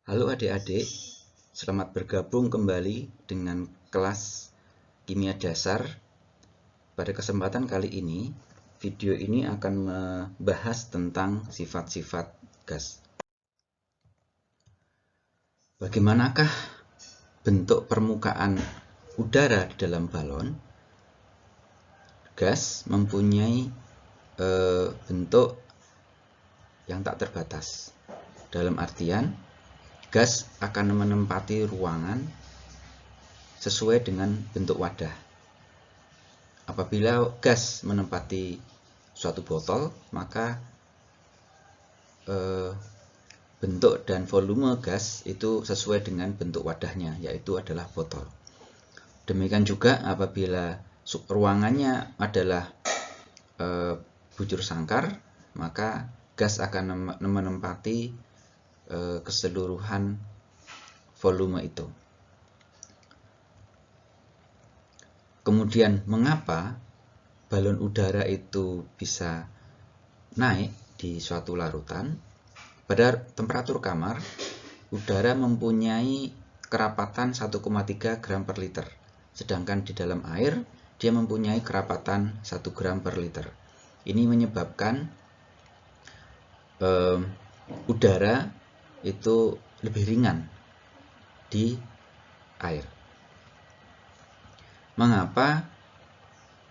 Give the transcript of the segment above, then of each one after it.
Halo adik-adik, selamat bergabung kembali dengan kelas kimia dasar. Pada kesempatan kali ini, video ini akan membahas tentang sifat-sifat gas. Bagaimanakah bentuk permukaan udara di dalam balon? Gas mempunyai bentuk yang tak terbatas. Dalam artian, gas akan menempati ruangan sesuai dengan bentuk wadah. Apabila gas menempati suatu botol, maka bentuk dan volume gas itu sesuai dengan bentuk wadahnya, yaitu adalah botol. Demikian juga apabila ruangannya adalah bujur sangkar, maka gas akan menempati keseluruhan volume itu. Kemudian mengapa balon udara itu bisa naik di suatu larutan? Pada temperatur kamar, udara mempunyai kerapatan 1,3 gram per liter. Sedangkan di dalam air, dia mempunyai kerapatan 1 gram per liter. Ini menyebabkan udara itu lebih ringan di air. Mengapa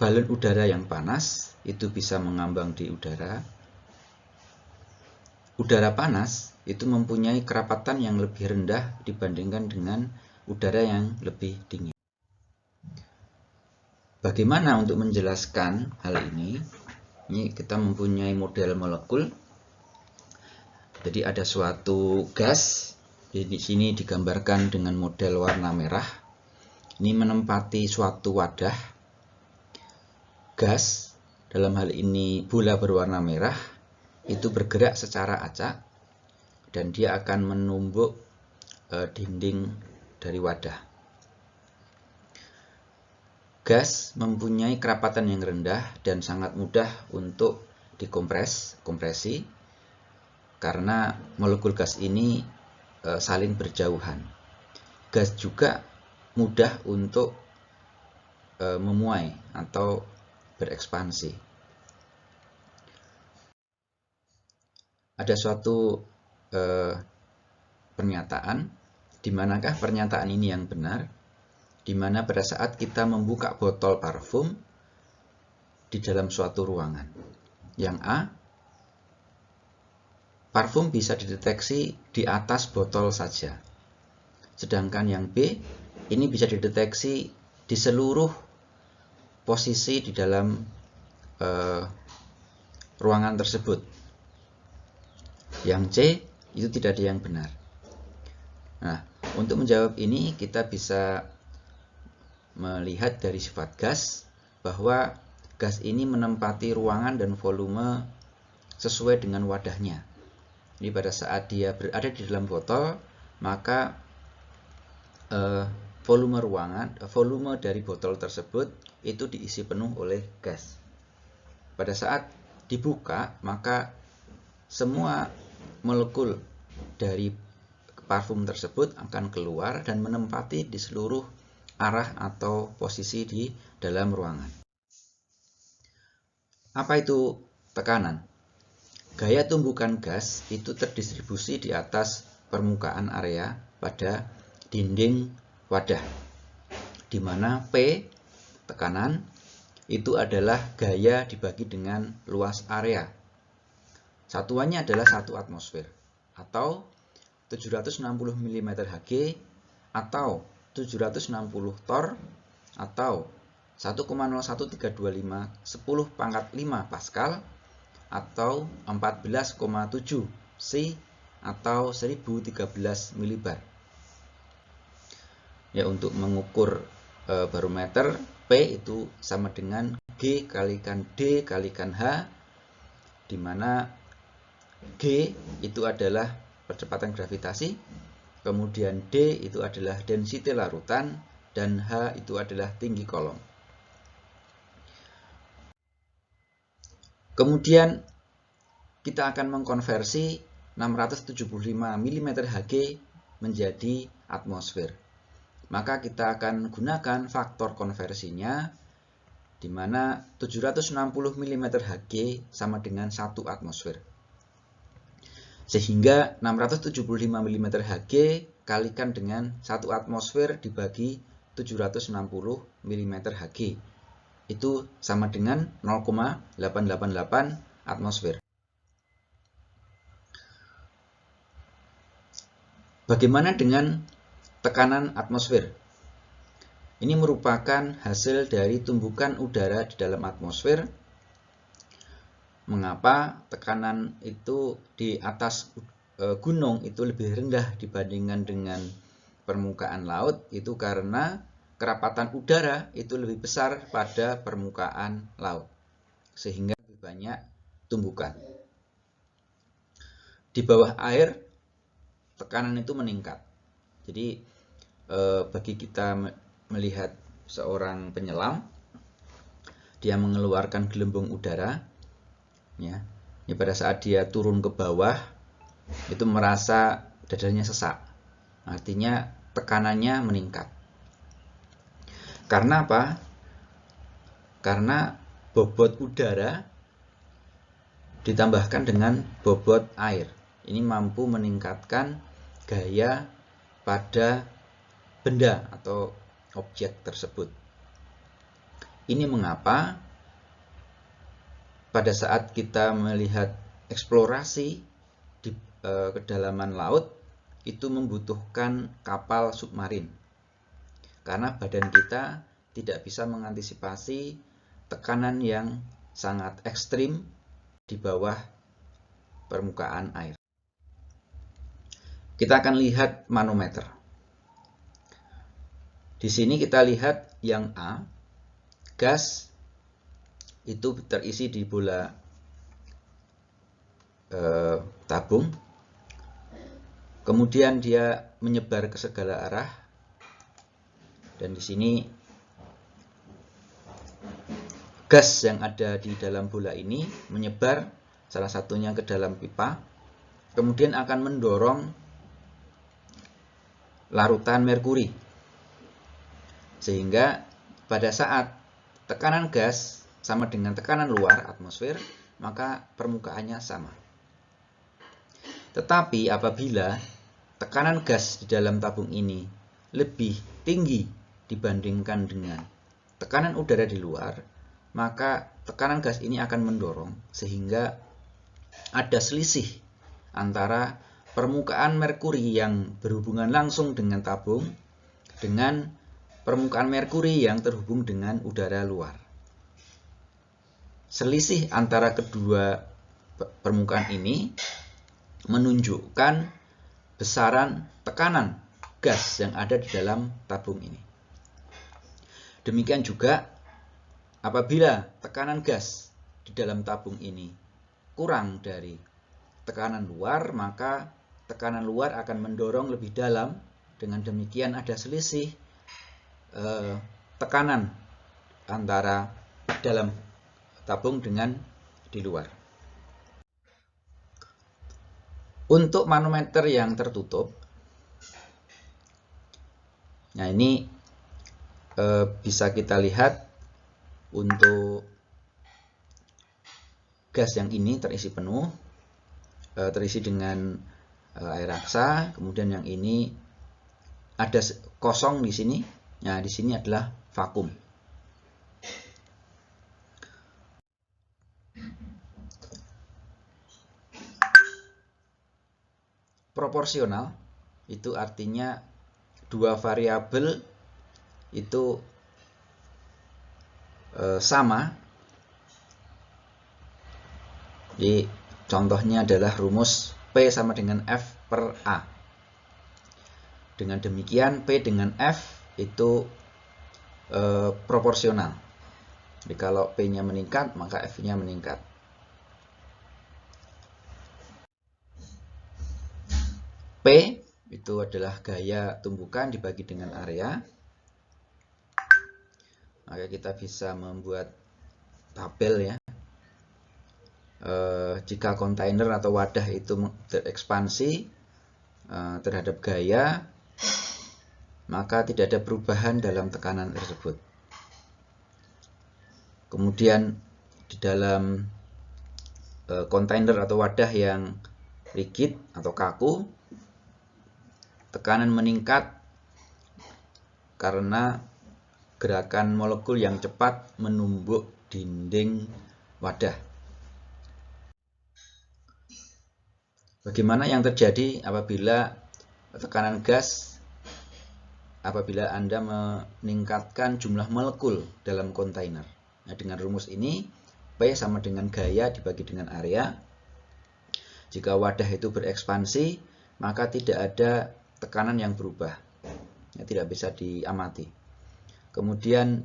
balon udara yang panas itu bisa mengambang di udara? Udara panas itu mempunyai kerapatan yang lebih rendah dibandingkan dengan udara yang lebih dingin. Bagaimana untuk menjelaskan hal ini? Ini kita mempunyai model molekul. Jadi ada suatu gas, di sini digambarkan dengan model warna merah. Ini menempati suatu wadah. Gas, dalam hal ini bola berwarna merah, itu bergerak secara acak dan dia akan menumbuk dinding dari wadah. Gas mempunyai kerapatan yang rendah dan sangat mudah untuk kompresi, karena molekul gas ini saling berjauhan. Gas juga mudah untuk memuai atau berekspansi. Ada suatu pernyataan, di manakah pernyataan ini yang benar? Di mana pada saat kita membuka botol parfum di dalam suatu ruangan. Yang A, parfum bisa dideteksi di atas botol saja. Sedangkan yang B, ini bisa dideteksi di seluruh posisi di dalam ruangan tersebut. Yang C, itu tidak ada yang benar. Nah, untuk menjawab ini kita bisa melihat dari sifat gas bahwa gas ini menempati ruangan dan volume sesuai dengan wadahnya. Jadi pada saat dia berada di dalam botol, maka volume dari botol tersebut itu diisi penuh oleh gas. Pada saat dibuka, maka semua molekul dari parfum tersebut akan keluar dan menempati di seluruh arah atau posisi di dalam ruangan. Apa itu tekanan? Gaya tumbukan gas itu terdistribusi di atas permukaan area pada dinding wadah, di mana P, tekanan, itu adalah gaya dibagi dengan luas area. Satuannya adalah 1 atmosfer atau 760 mm Hg atau 760 torr atau 1,01325 10⁵ Pascal atau 14,7 C atau 1013 mbar. Ya, untuk mengukur barometer, P itu sama dengan G kalikan D kalikan H, di mana G itu adalah percepatan gravitasi, kemudian D itu adalah density larutan, dan H itu adalah tinggi kolom. Kemudian kita akan mengkonversi 675 mm Hg menjadi atmosfer. Maka kita akan gunakan faktor konversinya, di mana 760 mm Hg sama dengan 1 atmosfer. Sehingga 675 mm Hg kalikan dengan 1 atmosfer dibagi 760 mm Hg. Itu sama dengan 0,888 atmosfer. Bagaimana dengan tekanan atmosfer? Ini merupakan hasil dari tumbukan udara di dalam atmosfer. Mengapa tekanan itu di atas gunung itu lebih rendah dibandingkan dengan permukaan laut? Itu karena kerapatan udara itu lebih besar pada permukaan laut, sehingga lebih banyak tumbukan. Di bawah air, tekanan itu meningkat. Jadi bagi kita melihat seorang penyelam, dia mengeluarkan gelembung udara, ya. Ini pada saat dia turun ke bawah, itu merasa dadanya sesak. Artinya tekanannya meningkat. Karena apa? Karena bobot udara ditambahkan dengan bobot air. Ini mampu meningkatkan gaya pada benda atau objek tersebut. Ini mengapa pada saat kita melihat eksplorasi di kedalaman laut itu membutuhkan kapal submarin, karena badan kita tidak bisa mengantisipasi tekanan yang sangat ekstrim di bawah permukaan air. Kita akan lihat manometer. Di sini kita lihat yang A, gas itu terisi di bola tabung, kemudian dia menyebar ke segala arah, dan di sini gas yang ada di dalam bola ini menyebar, salah satunya ke dalam pipa, kemudian akan mendorong larutan merkuri, sehingga pada saat tekanan gas sama dengan tekanan luar atmosfer, maka permukaannya sama. Tetapi apabila tekanan gas di dalam tabung ini lebih tinggi dibandingkan dengan tekanan udara di luar, maka tekanan gas ini akan mendorong sehingga ada selisih antara permukaan merkuri yang berhubungan langsung dengan tabung dengan permukaan merkuri yang terhubung dengan udara luar. Selisih antara kedua permukaan ini menunjukkan besaran tekanan gas yang ada di dalam tabung ini. Demikian juga apabila tekanan gas di dalam tabung ini kurang dari tekanan luar, maka tekanan luar akan mendorong lebih dalam. Dengan demikian ada selisih tekanan antara dalam tabung dengan di luar. Untuk manometer yang tertutup, nah ini bisa kita lihat untuk gas yang ini terisi penuh, terisi dengan air raksa, kemudian yang ini ada kosong di sini. Nah, di sini adalah vakum. Proporsional itu artinya dua variabel itu sama. Jadi contohnya adalah rumus P sama dengan F per A. Dengan demikian P dengan F itu proporsional. Jadi kalau P-nya meningkat, maka F-nya meningkat. P itu adalah gaya tumbukan dibagi dengan area. Maka kita bisa membuat tabel, ya. Jika kontainer atau wadah itu berekspansi, terhadap gaya, maka tidak ada perubahan dalam tekanan tersebut. Kemudian di dalam kontainer atau wadah yang rigid atau kaku, tekanan meningkat karena gerakan molekul yang cepat menumbuk dinding wadah. Bagaimana yang terjadi apabila tekanan gas, apabila Anda meningkatkan jumlah molekul dalam kontainer? Nah, dengan rumus ini, P sama dengan gaya dibagi dengan area. Jika wadah itu berekspansi, maka tidak ada tekanan yang berubah. Ya, tidak bisa diamati. Kemudian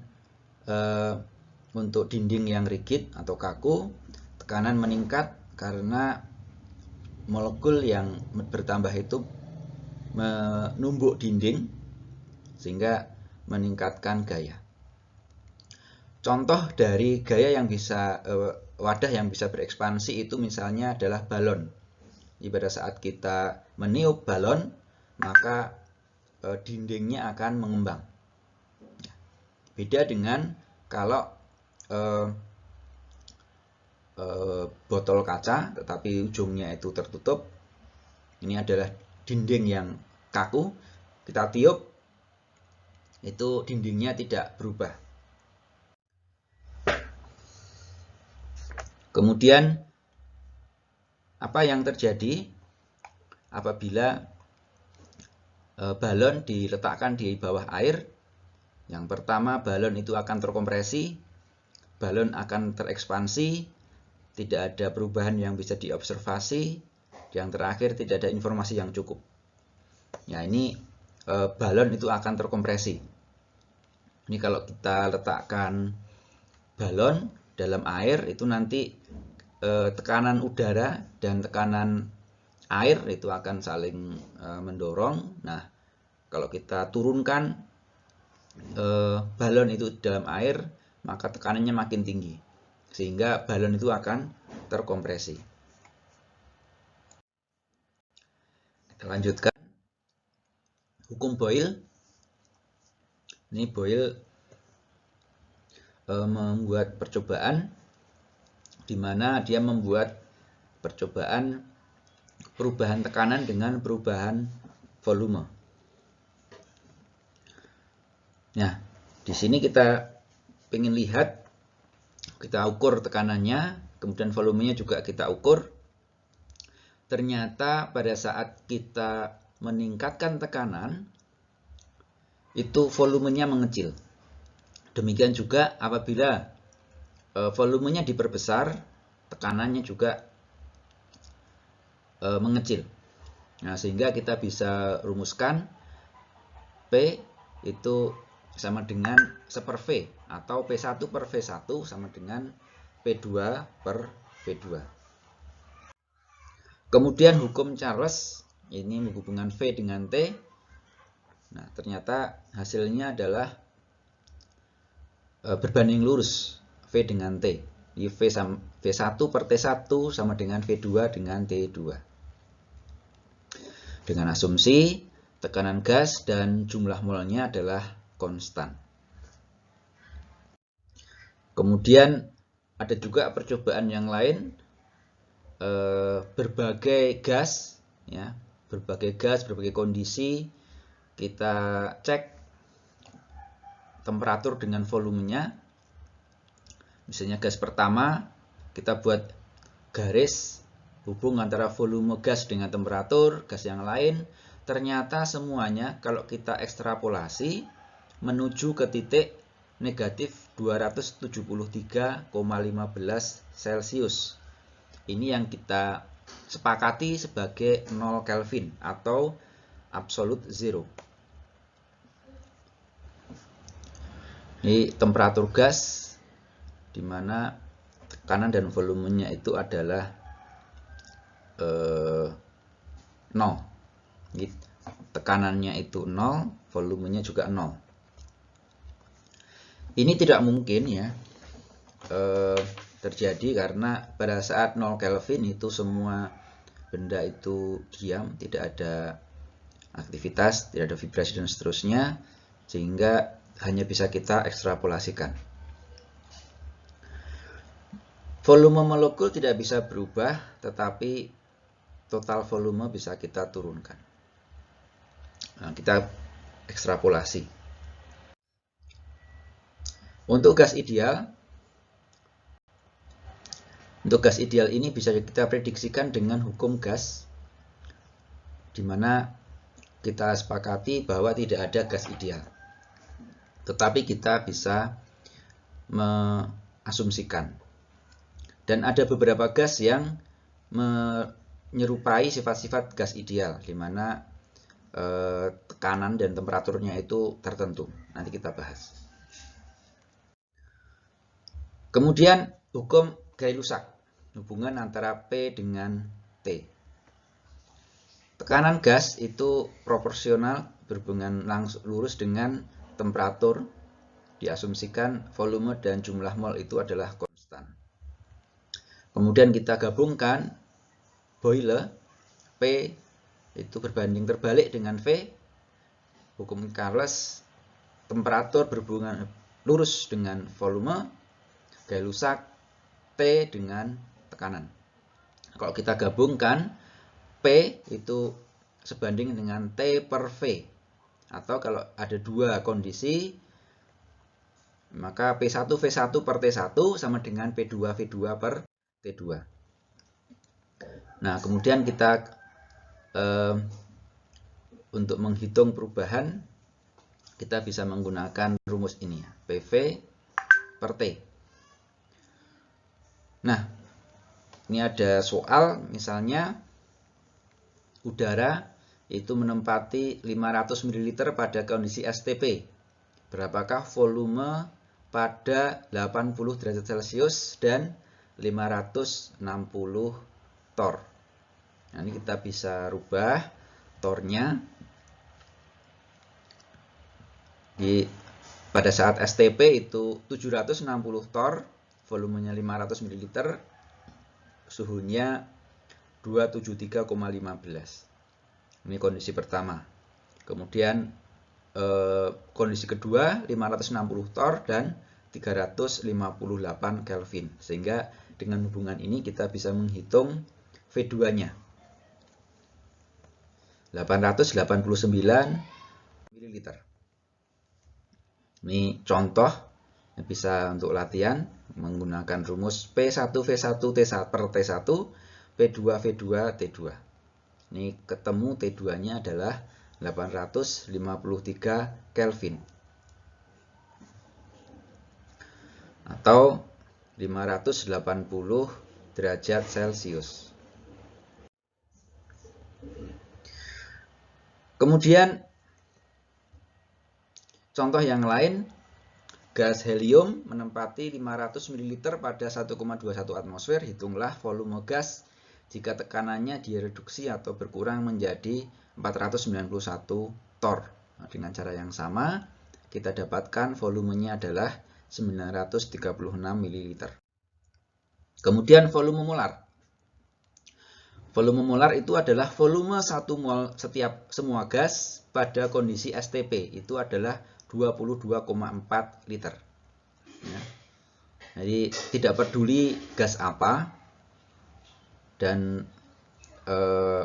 untuk dinding yang rigid atau kaku, tekanan meningkat karena molekul yang bertambah itu menumbuk dinding sehingga meningkatkan gaya. Contoh dari gaya yang bisa wadah yang bisa berekspansi itu misalnya adalah balon. Jadi pada saat kita meniup balon, maka dindingnya akan mengembang. Beda dengan kalau botol kaca tetapi ujungnya itu tertutup. Ini adalah dinding yang kaku. Kita tiup, itu dindingnya tidak berubah. Kemudian apa yang terjadi apabila balon diletakkan di bawah air? Yang pertama, balon itu akan terkompresi, balon akan terekspansi, tidak ada perubahan yang bisa diobservasi, yang terakhir tidak ada informasi yang cukup. Ya, ini balon itu akan terkompresi. Ini kalau kita letakkan balon dalam air, itu nanti tekanan udara dan tekanan air itu akan saling mendorong. Nah, kalau kita turunkan balon itu dalam air, maka tekanannya makin tinggi, sehingga balon itu akan terkompresi. Kita lanjutkan. Hukum Boyle. Ini Boyle membuat percobaan di mana dia membuat percobaan perubahan tekanan dengan perubahan volume. Nah, di sini kita ingin lihat, kita ukur tekanannya, kemudian volumenya juga kita ukur. Ternyata pada saat kita meningkatkan tekanan, itu volumenya mengecil. Demikian juga apabila volumenya diperbesar, tekanannya juga mengecil. Nah, sehingga kita bisa rumuskan P itu sama dengan 1 V, atau P1 per V1 sama dengan P2 per V2. Kemudian hukum Charles, ini hubungan V dengan T. Nah, ternyata hasilnya adalah berbanding lurus V dengan T. V1 per T1 sama dengan V2 dengan T2. Dengan asumsi tekanan gas dan jumlah molnya adalah konstan. Kemudian ada juga percobaan yang lain, berbagai gas, ya, berbagai kondisi, kita cek temperatur dengan volumenya. Misalnya gas pertama, kita buat garis hubung antara volume gas dengan temperatur gas yang lain. Ternyata semuanya kalau kita ekstrapolasi menuju ke titik negatif 273,15 Celcius. Ini yang kita sepakati sebagai 0 Kelvin atau absolute zero. Ini temperatur gas di mana tekanan dan volumenya itu adalah 0. Tekanannya itu 0, volumenya juga 0. Ini tidak mungkin ya terjadi karena pada saat 0 Kelvin itu semua benda itu diam, tidak ada aktivitas, tidak ada vibrasi dan seterusnya, sehingga hanya bisa kita ekstrapolasikan. Volume molekul tidak bisa berubah, tetapi total volume bisa kita turunkan. Nah, kita ekstrapolasi. Untuk gas ideal ini bisa kita prediksikan dengan hukum gas, di mana kita sepakati bahwa tidak ada gas ideal. Tetapi kita bisa mengasumsikan. Dan ada beberapa gas yang menyerupai sifat-sifat gas ideal, di mana tekanan dan temperaturnya itu tertentu. Nanti kita bahas. Kemudian hukum Gay-Lussac, hubungan antara P dengan T. Tekanan gas itu proporsional berhubungan langsung lurus dengan temperatur. Diasumsikan volume dan jumlah mol itu adalah konstan. Kemudian kita gabungkan Boyle, P itu berbanding terbalik dengan V. Hukum Charles, temperatur berhubungan lurus dengan volume. Gay-Lussac, T dengan tekanan. Kalau kita gabungkan, P itu sebanding dengan T per V. Atau kalau ada dua kondisi, maka P1 V1 per T1 sama dengan P2 V2 per T2. Nah, kemudian kita untuk menghitung perubahan, kita bisa menggunakan rumus ini, PV per T. Nah, ini ada soal, misalnya udara itu menempati 500 ml pada kondisi STP. Berapakah volume pada 80 derajat Celcius dan 560 torr? Nah, ini kita bisa rubah tornya. Pada saat STP itu 760 torr, volumenya 500 ml, suhunya 273,15. Ini kondisi pertama. Kemudian kondisi kedua 560 torr dan 358 Kelvin. Sehingga dengan hubungan ini kita bisa menghitung V2-nya. 889 ml. Ini contoh yang bisa untuk latihan menggunakan rumus P1 V1 T1 per T1, P2 V2 T2. Ini ketemu T2-nya adalah 853 Kelvin atau 580 derajat Celcius. Kemudian contoh yang lain, gas helium menempati 500 ml pada 1,21 atmosfer. Hitunglah volume gas jika tekanannya direduksi atau berkurang menjadi 491 torr. Nah, dengan cara yang sama, kita dapatkan volumenya adalah 936 ml. Kemudian volume molar. Volume molar itu adalah volume 1 mol setiap semua gas pada kondisi STP. Itu adalah 22,4 liter. Ya. Jadi tidak peduli gas apa dan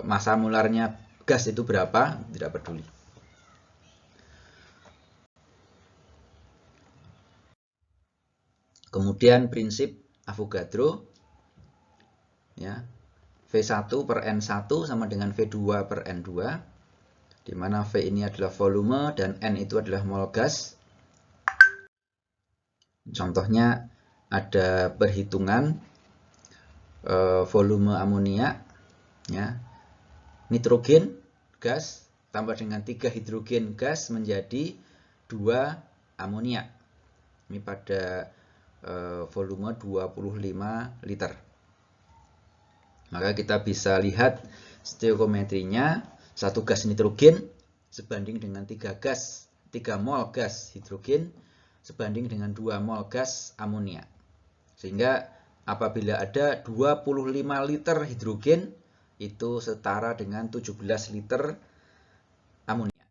massa molarnya gas itu berapa, tidak peduli. Kemudian prinsip Avogadro, ya, V1 per N1 sama dengan V2 per N2, di mana V ini adalah volume dan N itu adalah mol gas. Contohnya ada perhitungan volume amonia, ya, nitrogen gas tambah dengan 3 hidrogen gas menjadi 2 amonia. Ini pada volume 25 liter. Maka kita bisa lihat stoichiometrinya, satu gas nitrogen sebanding dengan 3 mol gas hidrogen sebanding dengan 2 mol gas amonia. Sehingga apabila ada 25 liter hidrogen, itu setara dengan 17 liter amonia.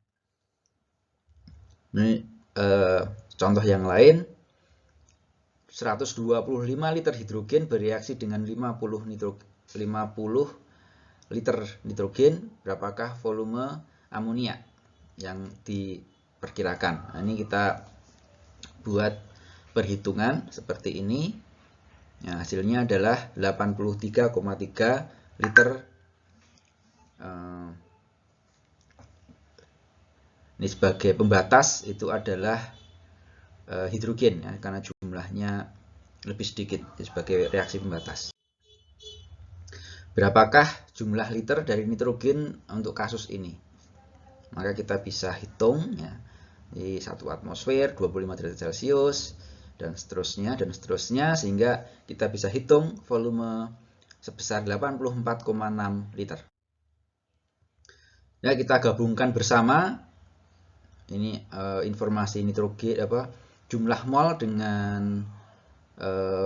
Ini contoh yang lain, 125 liter hidrogen bereaksi dengan 50 liter nitrogen, berapakah volume amonia yang diperkirakan? Nah, ini kita buat perhitungan seperti ini. Nah, hasilnya adalah 83,3 liter. Ini sebagai pembatas itu adalah hidrogen ya, karena jumlahnya lebih sedikit sebagai reaksi pembatas. Berapakah jumlah liter dari nitrogen untuk kasus ini? Maka kita bisa hitung ya, di 1 atmosfer 25 derajat Celcius dan seterusnya sehingga kita bisa hitung volume sebesar 84,6 liter. Ya, kita gabungkan bersama ini informasi nitrogen jumlah mol dengan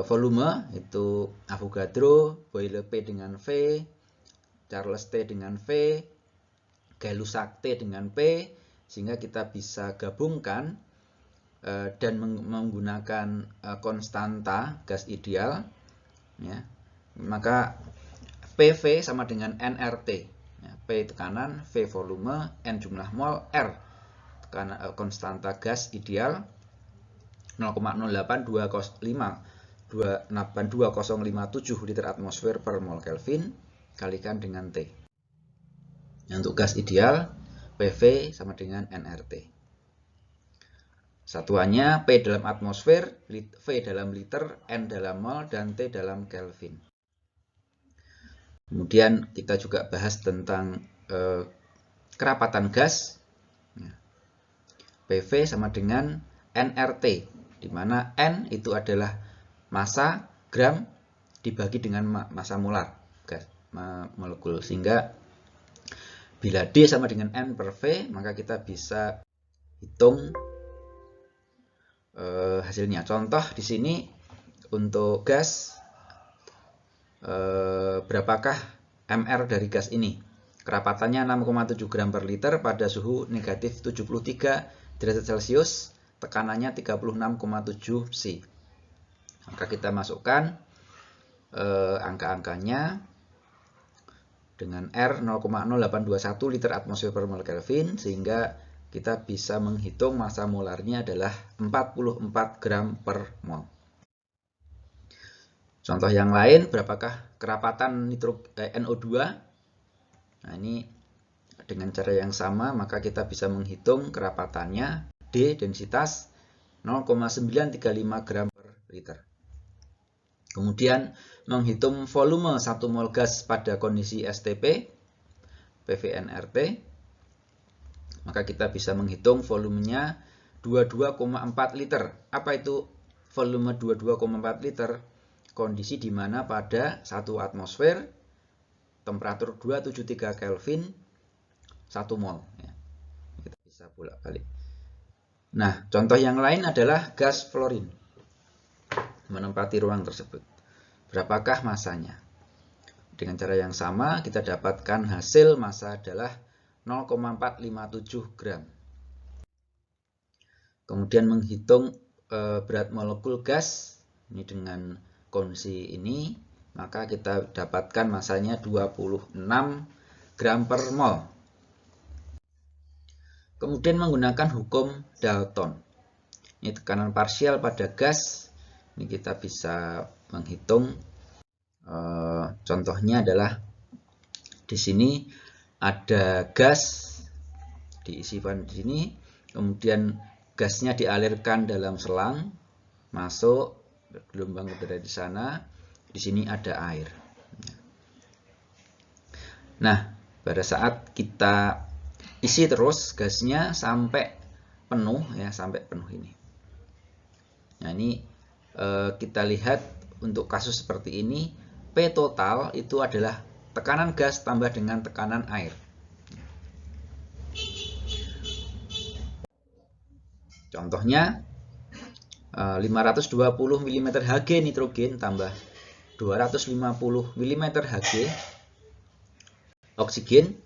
volume, itu Avogadro, Boyle P dengan V, Charles T dengan V, Gay-Lussac T dengan P, sehingga kita bisa gabungkan dan menggunakan konstanta gas ideal ya. Maka PV sama dengan nRT ya, P tekanan, V volume, N jumlah mol, R tekanan konstanta gas ideal 0,082057 liter atmosfer per mol Kelvin kalikan dengan T. Untuk gas ideal PV sama dengan nRT. Satuannya P dalam atmosfer, V dalam liter, N dalam mol, dan T dalam Kelvin. Kemudian kita juga bahas tentang kerapatan gas. PV sama dengan nRT, di mana N itu adalah massa gram dibagi dengan massa molar gas molekul, sehingga bila D sama dengan N per V, maka kita bisa hitung hasilnya. Contoh di sini untuk gas, berapakah MR dari gas ini? Kerapatannya 6,7 gram per liter pada suhu negatif 73 derajat Celcius, tekanannya 36,7 C. Maka kita masukkan angka-angkanya dengan R 0,0821 liter atmosfer per mol Kelvin, sehingga kita bisa menghitung massa molarnya adalah 44 gram per mol. Contoh yang lain, berapakah kerapatan NO2? Nah, ini dengan cara yang sama, maka kita bisa menghitung kerapatannya D, densitas 0,935 gram per liter. Kemudian menghitung volume 1 mol gas pada kondisi STP, PVNRT, maka kita bisa menghitung volumenya 22,4 liter. Apa itu volume 22,4 liter? Kondisi di mana pada 1 atmosfer, temperatur 273 Kelvin, 1 mol. Ya. Kita bisa bolak-balik. Nah, contoh yang lain adalah gas fluorine menempati ruang tersebut. Berapakah masanya? Dengan cara yang sama, kita dapatkan hasil massa adalah 0,457 gram. Kemudian menghitung berat molekul gas ini dengan kondisi ini, maka kita dapatkan masanya 26 gram per mol. Kemudian menggunakan hukum Dalton. Ini tekanan parsial pada gas. Ini kita bisa menghitung. Contohnya adalah di sini ada gas diisi di sini, kemudian gasnya dialirkan dalam selang, masuk gelombang udara di sana. Di sini ada air. Nah, pada saat kita isi terus gasnya sampai penuh ya, sampai penuh ini. Nah, ini kita lihat untuk kasus seperti ini, P total itu adalah tekanan gas tambah dengan tekanan air. Contohnya 520 mm Hg nitrogen tambah 250 mm Hg oksigen,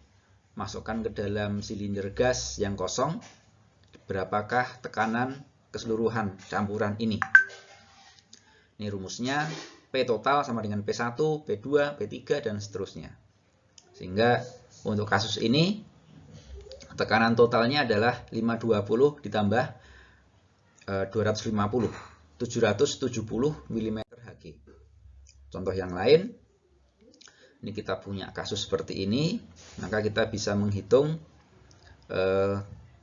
masukkan ke dalam silinder gas yang kosong, berapakah tekanan keseluruhan campuran ini. Ini rumusnya, P total sama dengan P1, P2, P3, dan seterusnya. Sehingga untuk kasus ini, tekanan totalnya adalah 520 ditambah 250, 770 mm Hg. Contoh yang lain, ini kita punya kasus seperti ini, maka kita bisa menghitung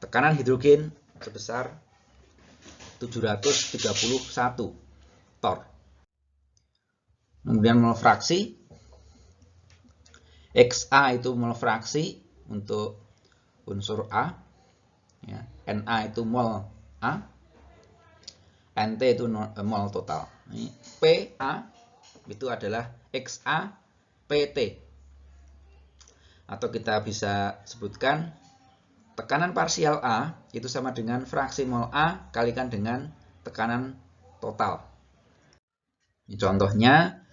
tekanan hidrogen sebesar 731 torr. Kemudian mol fraksi, XA itu mol fraksi untuk unsur A, ya. Na itu mol A, Nt itu mol total. Ini Pa itu adalah XA PT. Atau kita bisa sebutkan tekanan parsial A itu sama dengan fraksi mol A kalikan dengan tekanan total. Ini contohnya,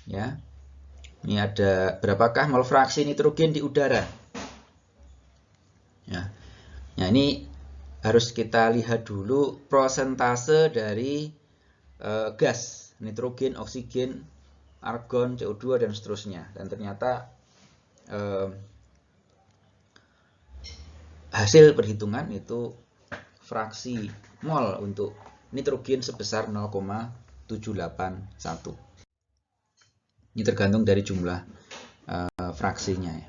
ya. Ini ada berapakah mol fraksi nitrogen di udara. Ya. Nah, ini harus kita lihat dulu prosentase dari gas, nitrogen, oksigen, argon, CO2, dan seterusnya. Dan ternyata hasil perhitungan itu fraksi mol untuk nitrogen sebesar 0,781. Ini tergantung dari jumlah fraksinya, ya.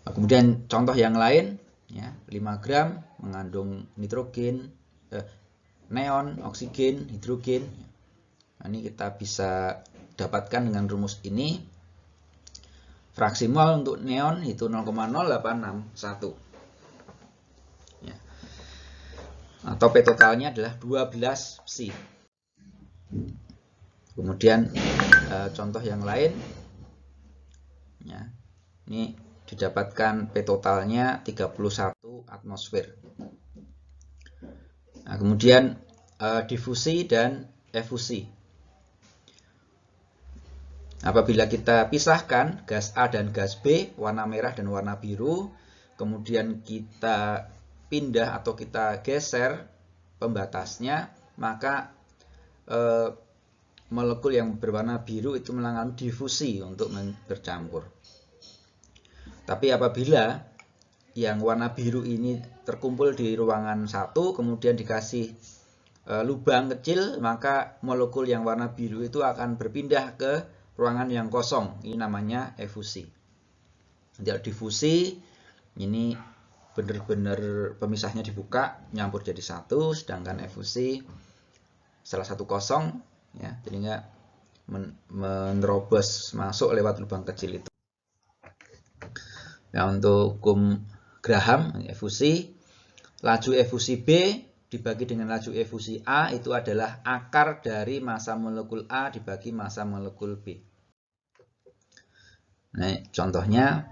Kemudian contoh yang lain, ya, 5 gram mengandung nitrogen, neon, oksigen, hidrogen. Nah, ini kita bisa dapatkan dengan rumus ini. Fraksi mol untuk neon itu 0,0861. Ya. Atau P totalnya adalah 12 psi. Kemudian contoh yang lain, ya, ini didapatkan P totalnya 31 atmosfer. Nah, kemudian difusi dan efusi. Apabila kita pisahkan gas A dan gas B, warna merah dan warna biru, kemudian kita pindah atau kita geser pembatasnya, maka molekul yang berwarna biru itu mengalami difusi untuk bercampur. Tapi apabila yang warna biru ini terkumpul di ruangan satu, kemudian dikasih lubang kecil, maka molekul yang warna biru itu akan berpindah ke ruangan yang kosong. Ini namanya efusi. Jadi difusi, ini benar-benar pemisahnya dibuka, nyampur jadi satu, sedangkan efusi salah satu kosong, ya, jadi nggak menerobos masuk lewat lubang kecil itu. Nah, untuk hukum Graham efusi, laju efusi B dibagi dengan laju efusi A itu adalah akar dari massa molekul A dibagi massa molekul B. Nah, contohnya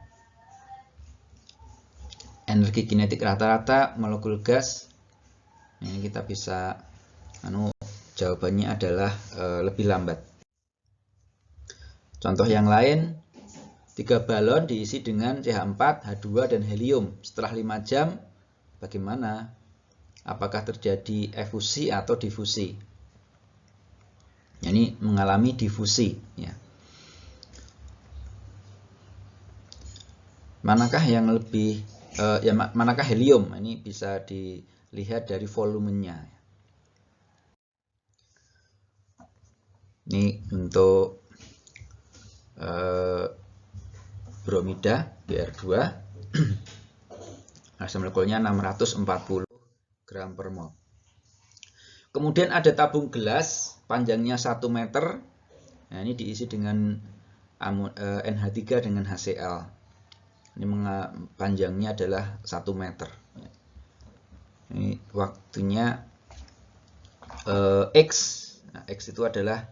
energi kinetik rata-rata molekul gas. Ini kita bisa jawabannya adalah lebih lambat. Contoh yang lain, 3 balon diisi dengan CH4, H2, dan helium. Setelah 5 jam, bagaimana? Apakah terjadi efusi atau difusi? Ini mengalami difusi, ya. Manakah yang lebih manakah helium? Ini bisa dilihat dari volumenya. Ini untuk bromida Br2, massa molekulnya 640 gram per mol. Kemudian ada tabung gelas panjangnya 1 meter. Nah, ini diisi dengan NH3 dengan HCl. Ini panjangnya adalah 1 meter. Ini waktunya X. Nah, X itu adalah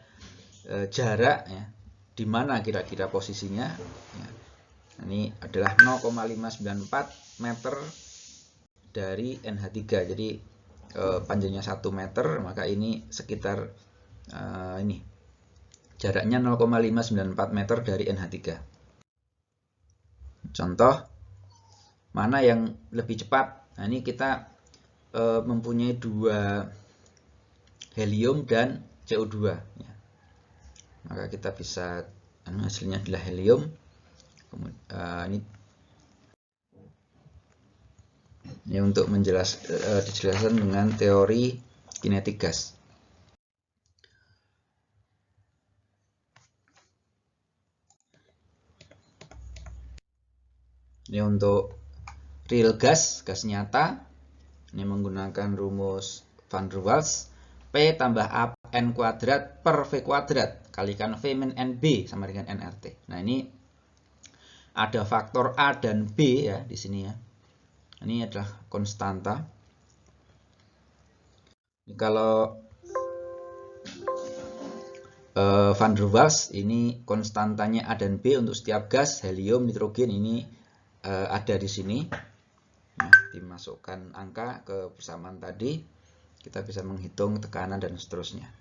jarak, ya, di mana kira-kira posisinya. Ya. Ini adalah 0,594 meter dari NH3. Jadi panjangnya 1 meter, maka ini sekitar ini jaraknya 0,594 meter dari NH3. Contoh, mana yang lebih cepat Nah, ini kita mempunyai 2 helium dan CO2 ya. Maka kita bisa hasilnya adalah helium. Ini untuk dijelaskan dengan teori kinetik gas. Ini untuk real gas, gas nyata. Ini menggunakan rumus van der Waals. P tambah A N kuadrat per V kuadrat kalikan V min NB sama dengan nRT. Nah, ini ada faktor A dan B ya di sini ya. Ini adalah konstanta. Ini kalau van der Waals ini konstantanya A dan B untuk setiap gas, helium, nitrogen ini ada di sini. Nah, dimasukkan angka ke persamaan tadi, kita bisa menghitung tekanan dan seterusnya.